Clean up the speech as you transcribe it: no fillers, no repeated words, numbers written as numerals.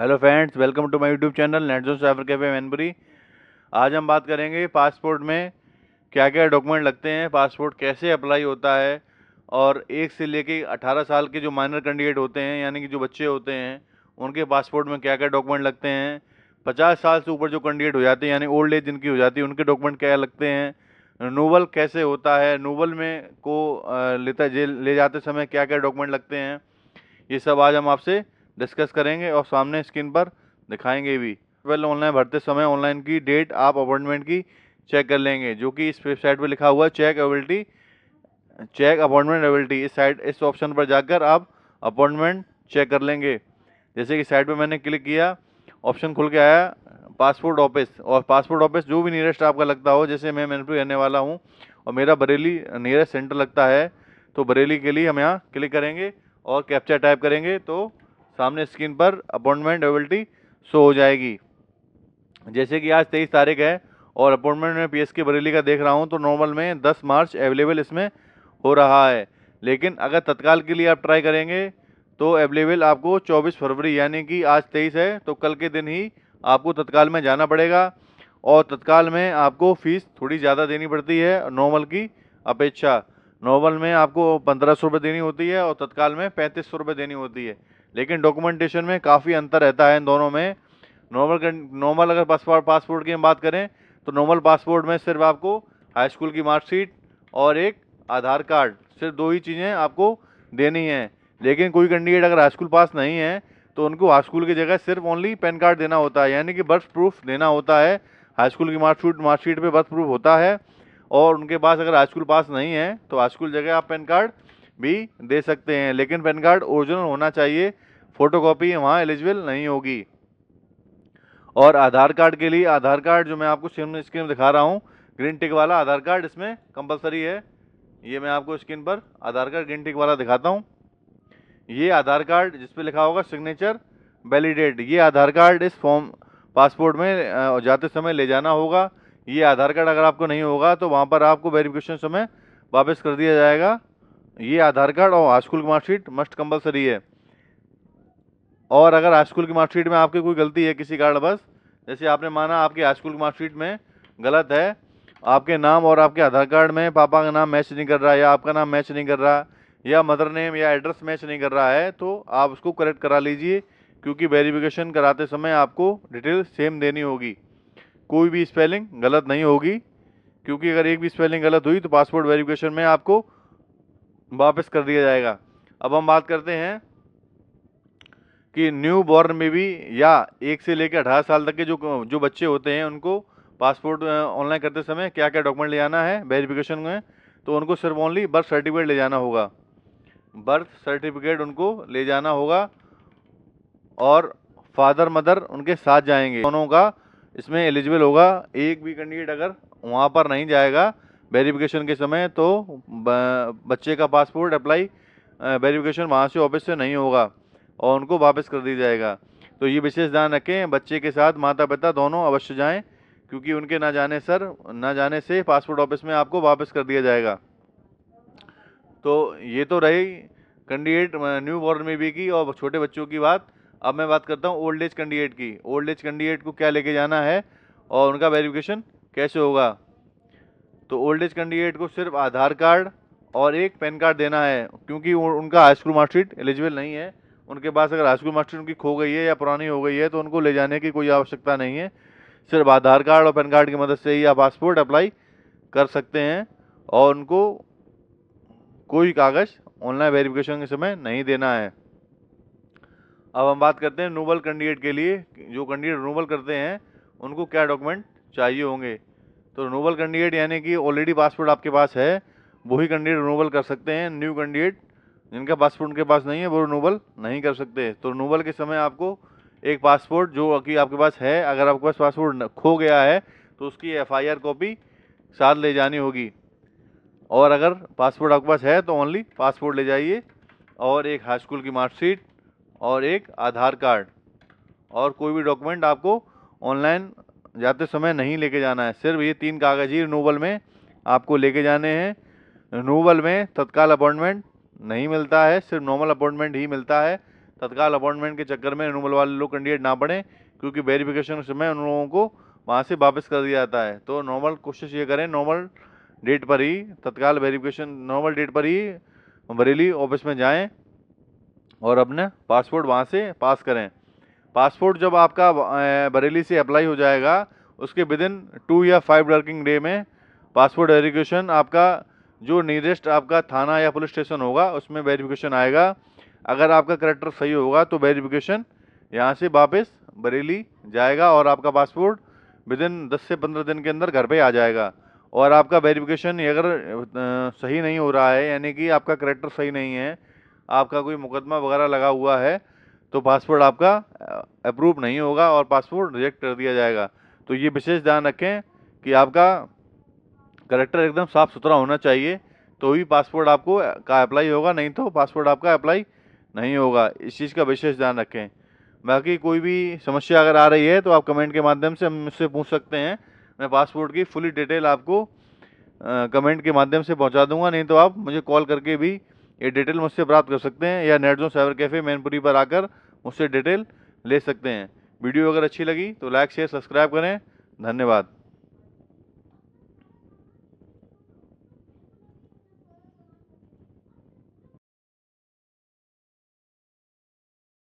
Hello friends, welcome to my YouTube channel Netzone cyber cafe Mainpuri. आज हम बात करेंगे पासपोर्ट में क्या क्या डॉक्यूमेंट लगते हैं, पासपोर्ट कैसे अप्लाई होता है और 1 से लेके 18 साल के जो माइनर कैंडिडेट होते हैं यानी कि जो बच्चे होते हैं उनके पासपोर्ट में क्या क्या डॉक्यूमेंट लगते हैं। 50 साल से ऊपर जो कैंडिडेट हो जाते हैं यानी ओल्ड एज जिनकी हो जाती है उनके डॉक्यूमेंट क्या लगते हैं। रिन्यूअल कैसे होता है, रिन्यूअल में को ले जाते समय क्या क्या डॉक्यूमेंट लगते हैं, ये सब आज हम आपसे डिस्कस करेंगे और सामने स्क्रीन पर दिखाएंगे भी। पहले ऑनलाइन भरते समय ऑनलाइन की डेट आप अपॉइंटमेंट की चेक कर लेंगे, जो कि इस वेबसाइट पर लिखा हुआ है चेक अपॉइंटमेंट एबिलिटी। इस ऑप्शन पर जाकर आप अपॉइंटमेंट चेक कर लेंगे। जैसे कि साइट पे मैंने क्लिक किया, ऑप्शन खुल के आया पासपोर्ट ऑफिस, और पासपोर्ट ऑफिस जो भी नियरेस्ट आपका लगता हो, जैसे मैं मैनपुरी रहने वाला हूँ और मेरा बरेली नियरेस्ट सेंटर लगता है, तो बरेली के लिए हम यहाँ क्लिक करेंगे और कैप्चा टाइप करेंगे तो सामने स्क्रीन पर अपॉइंटमेंट अवेलेबिलिटी शो हो जाएगी। जैसे कि आज 23 तारीख है और अपॉइंटमेंट में पीएसके बरेली का देख रहा हूँ तो नॉर्मल में 10 मार्च अवेलेबल इसमें हो रहा है, लेकिन अगर तत्काल के लिए आप ट्राई करेंगे तो अवेलेबल आपको 24 फरवरी यानी कि आज 23 है तो कल के दिन ही आपको तत्काल में जाना पड़ेगा। और तत्काल में आपको फीस थोड़ी ज़्यादा देनी पड़ती है नॉर्मल की अपेक्षा। नॉर्मल में आपको 1500 रुपये देनी होती है और तत्काल में 3500 रुपये देनी होती है, लेकिन डॉक्यूमेंटेशन में काफ़ी अंतर रहता है इन दोनों में। नॉर्मल अगर पासपोर्ट की हम बात करें तो नॉर्मल पासपोर्ट में सिर्फ आपको हाई स्कूल की मार्कशीट और एक आधार कार्ड, सिर्फ 2 ही चीज़ें आपको देनी हैं। लेकिन कोई कैंडिडेट अगर हाई स्कूल पास नहीं है तो उनको हाई स्कूल की जगह सिर्फ ओनली पैन कार्ड देना होता है, यानी कि बर्थ प्रूफ देना होता है। हाई स्कूल की मार्कशीट पे बर्थ प्रूफ होता है और उनके पास अगर हाई स्कूल पास नहीं है तो हाई स्कूल जगह आप पैन कार्ड भी दे सकते हैं, लेकिन पैन कार्ड ओरिजिनल होना चाहिए, फोटोकॉपी वहाँ एलिजिबल नहीं होगी। और आधार कार्ड के लिए आधार कार्ड जो मैं आपको स्क्रीन में दिखा रहा हूँ, ग्रीन टिक वाला आधार कार्ड इसमें कंपलसरी है। ये मैं आपको स्क्रीन पर आधार कार्ड ग्रीन टिक वाला दिखाता हूँ। ये आधार कार्ड जिस पे लिखा होगा सिग्नेचर वैलिडेट, ये आधार कार्ड इस फॉर्म पासपोर्ट में जाते समय ले जाना होगा। ये आधार कार्ड अगर आपको नहीं होगा तो वहाँ पर आपको वेरिफिकेशन समय वापस कर दिया जाएगा। ये आधार कार्ड और हाई स्कूल की मार्कशीट मस्ट कंपलसरी है। और अगर हाई स्कूल की मार्कशीट में आपकी कोई गलती है किसी कारणवश, जैसे आपने माना आपकी हाई स्कूल की मार्कशीट में गलत है, आपके नाम और आपके आधार कार्ड में पापा का नाम मैच नहीं कर रहा या आपका नाम मैच नहीं कर रहा या मदर नेम या एड्रेस मैच नहीं कर रहा है, तो आप उसको करेक्ट करा लीजिए, क्योंकि वेरिफिकेशन कराते समय आपको डिटेल सेम देनी होगी, कोई भी स्पेलिंग गलत नहीं होगी, क्योंकि अगर एक भी स्पेलिंग गलत हुई तो पासपोर्ट वेरिफिकेशन में आपको वापस कर दिया जाएगा। अब हम बात करते हैं कि न्यू बॉर्न में भी या 1 से लेकर 18 साल तक के जो बच्चे होते हैं उनको पासपोर्ट ऑनलाइन करते समय क्या क्या डॉक्यूमेंट ले जाना है वेरिफिकेशन में, तो उनको सिर्फ ओनली बर्थ सर्टिफिकेट ले जाना होगा। बर्थ सर्टिफिकेट उनको ले जाना होगा और फादर मदर उनके साथ जाएंगे, दोनों का इसमें एलिजिबल होगा। एक भी कैंडिडेट अगर वहाँ पर नहीं जाएगा वेरिफिकेशन के समय तो बच्चे का पासपोर्ट अप्लाई वेरिफिकेशन वहाँ से ऑफिस से नहीं होगा और उनको वापस कर दिया जाएगा। तो ये विशेष ध्यान रखें, बच्चे के साथ माता पिता दोनों अवश्य जाएं, क्योंकि उनके ना जाने से पासपोर्ट ऑफिस में आपको वापस कर दिया जाएगा। तो ये तो रही कैंडिडेट न्यू बॉर्न बेबी की और छोटे बच्चों की बात। अब मैं बात करता हूँ ओल्ड एज कैंडिडेट की। ओल्ड एज कैंडिडेट को क्या लेके जाना है और उनका वेरिफिकेशन कैसे होगा। तो ओल्ड एज कैंडिडेट को सिर्फ आधार कार्ड और एक पैन कार्ड देना है, क्योंकि उनका हाई स्कूल मार्कशीट एलिजिबल नहीं है। उनके पास अगर हाई स्कूल मार्कशीट उनकी खो गई है या पुरानी हो गई है तो उनको ले जाने की कोई आवश्यकता नहीं है। सिर्फ आधार कार्ड और पैन कार्ड की मदद से ही आप पासपोर्ट अप्लाई कर सकते हैं और उनको कोई कागज़ ऑनलाइन वेरिफिकेशन के समय नहीं देना है। अब हम बात करते हैं रिन्यूअल कैंडिडेट के लिए। जो कैंडिडेट रिन्यूअल करते हैं उनको क्या डॉक्यूमेंट चाहिए होंगे। तो रिन्यूअल कैंडिडेट यानी कि ऑलरेडी पासपोर्ट आपके पास है वही कैंडिडेट रिन्यूअल कर सकते हैं। न्यू कैंडिडेट जिनका पासपोर्ट उनके पास नहीं है वो रिन्यूअल नहीं कर सकते। तो रिन्यूअल के समय आपको एक पासपोर्ट जो कि आपके पास है, अगर आपके पास पासपोर्ट खो गया है तो उसकी FIR कॉपी साथ ले जानी होगी, और अगर पासपोर्ट आपके पास है तो ओनली पासपोर्ट ले जाइए और एक हाई स्कूल की मार्कशीट और एक आधार कार्ड, और कोई भी डॉक्यूमेंट आपको ऑनलाइन जाते समय नहीं लेके जाना है। सिर्फ ये 3 कागज़ ही रिन्यूअल में आपको लेके जाने हैं। रिन्यूअल में तत्काल अपॉइंटमेंट नहीं मिलता है, सिर्फ नॉर्मल अपॉइंटमेंट ही मिलता है। तत्काल अपॉइंटमेंट के चक्कर में रिन्यूअल वाले लोग कैंडिडेट ना पड़े, क्योंकि वेरिफिकेशन के समय उन लोगों को वहाँ से वापस कर दिया जाता है। तो नॉर्मल कोशिश ये करें, नॉर्मल डेट पर ही तत्काल वेरिफिकेशन, नॉर्मल डेट पर ही बरेली ऑफिस में जाएं और अपने पासपोर्ट वहाँ से पास करें। पासपोर्ट जब आपका बरेली से अप्लाई हो जाएगा, उसके विद इन 2 या 5 वर्किंग डे में पासपोर्ट वेरिफिकेशन आपका जो नियरेस्ट आपका थाना या पुलिस स्टेशन होगा उसमें वेरिफिकेशन आएगा। अगर आपका करेक्टर सही होगा तो वेरिफिकेशन यहाँ से वापस बरेली जाएगा और आपका पासपोर्ट विद इन 10 से 15 दिन के अंदर घर पे आ जाएगा। और आपका वेरिफिकेशन अगर सही नहीं हो रहा है, यानी कि आपका करेक्टर सही नहीं है, आपका कोई मुकदमा वगैरह लगा हुआ है, तो पासपोर्ट आपका अप्रूव नहीं होगा और पासपोर्ट रिजेक्ट कर दिया जाएगा। तो ये विशेष ध्यान रखें कि आपका करेक्टर एकदम साफ़ सुथरा होना चाहिए, तो ही पासपोर्ट आपको का अप्लाई होगा, नहीं तो पासपोर्ट आपका अप्लाई नहीं होगा। इस चीज़ का विशेष ध्यान रखें। बाकी कोई भी समस्या अगर आ रही है तो आप कमेंट के माध्यम से मुझसे पूछ सकते हैं। मैं पासपोर्ट की फुली डिटेल आपको कमेंट के माध्यम से पहुंचा दूंगा, नहीं तो आप मुझे कॉल करके भी ये डिटेल मुझसे प्राप्त कर सकते हैं, या net zone cyber cafe Mainpuri पर आकर मुझसे डिटेल ले सकते हैं। वीडियो अगर अच्छी लगी तो लाइक शेयर सब्सक्राइब करें। धन्यवाद।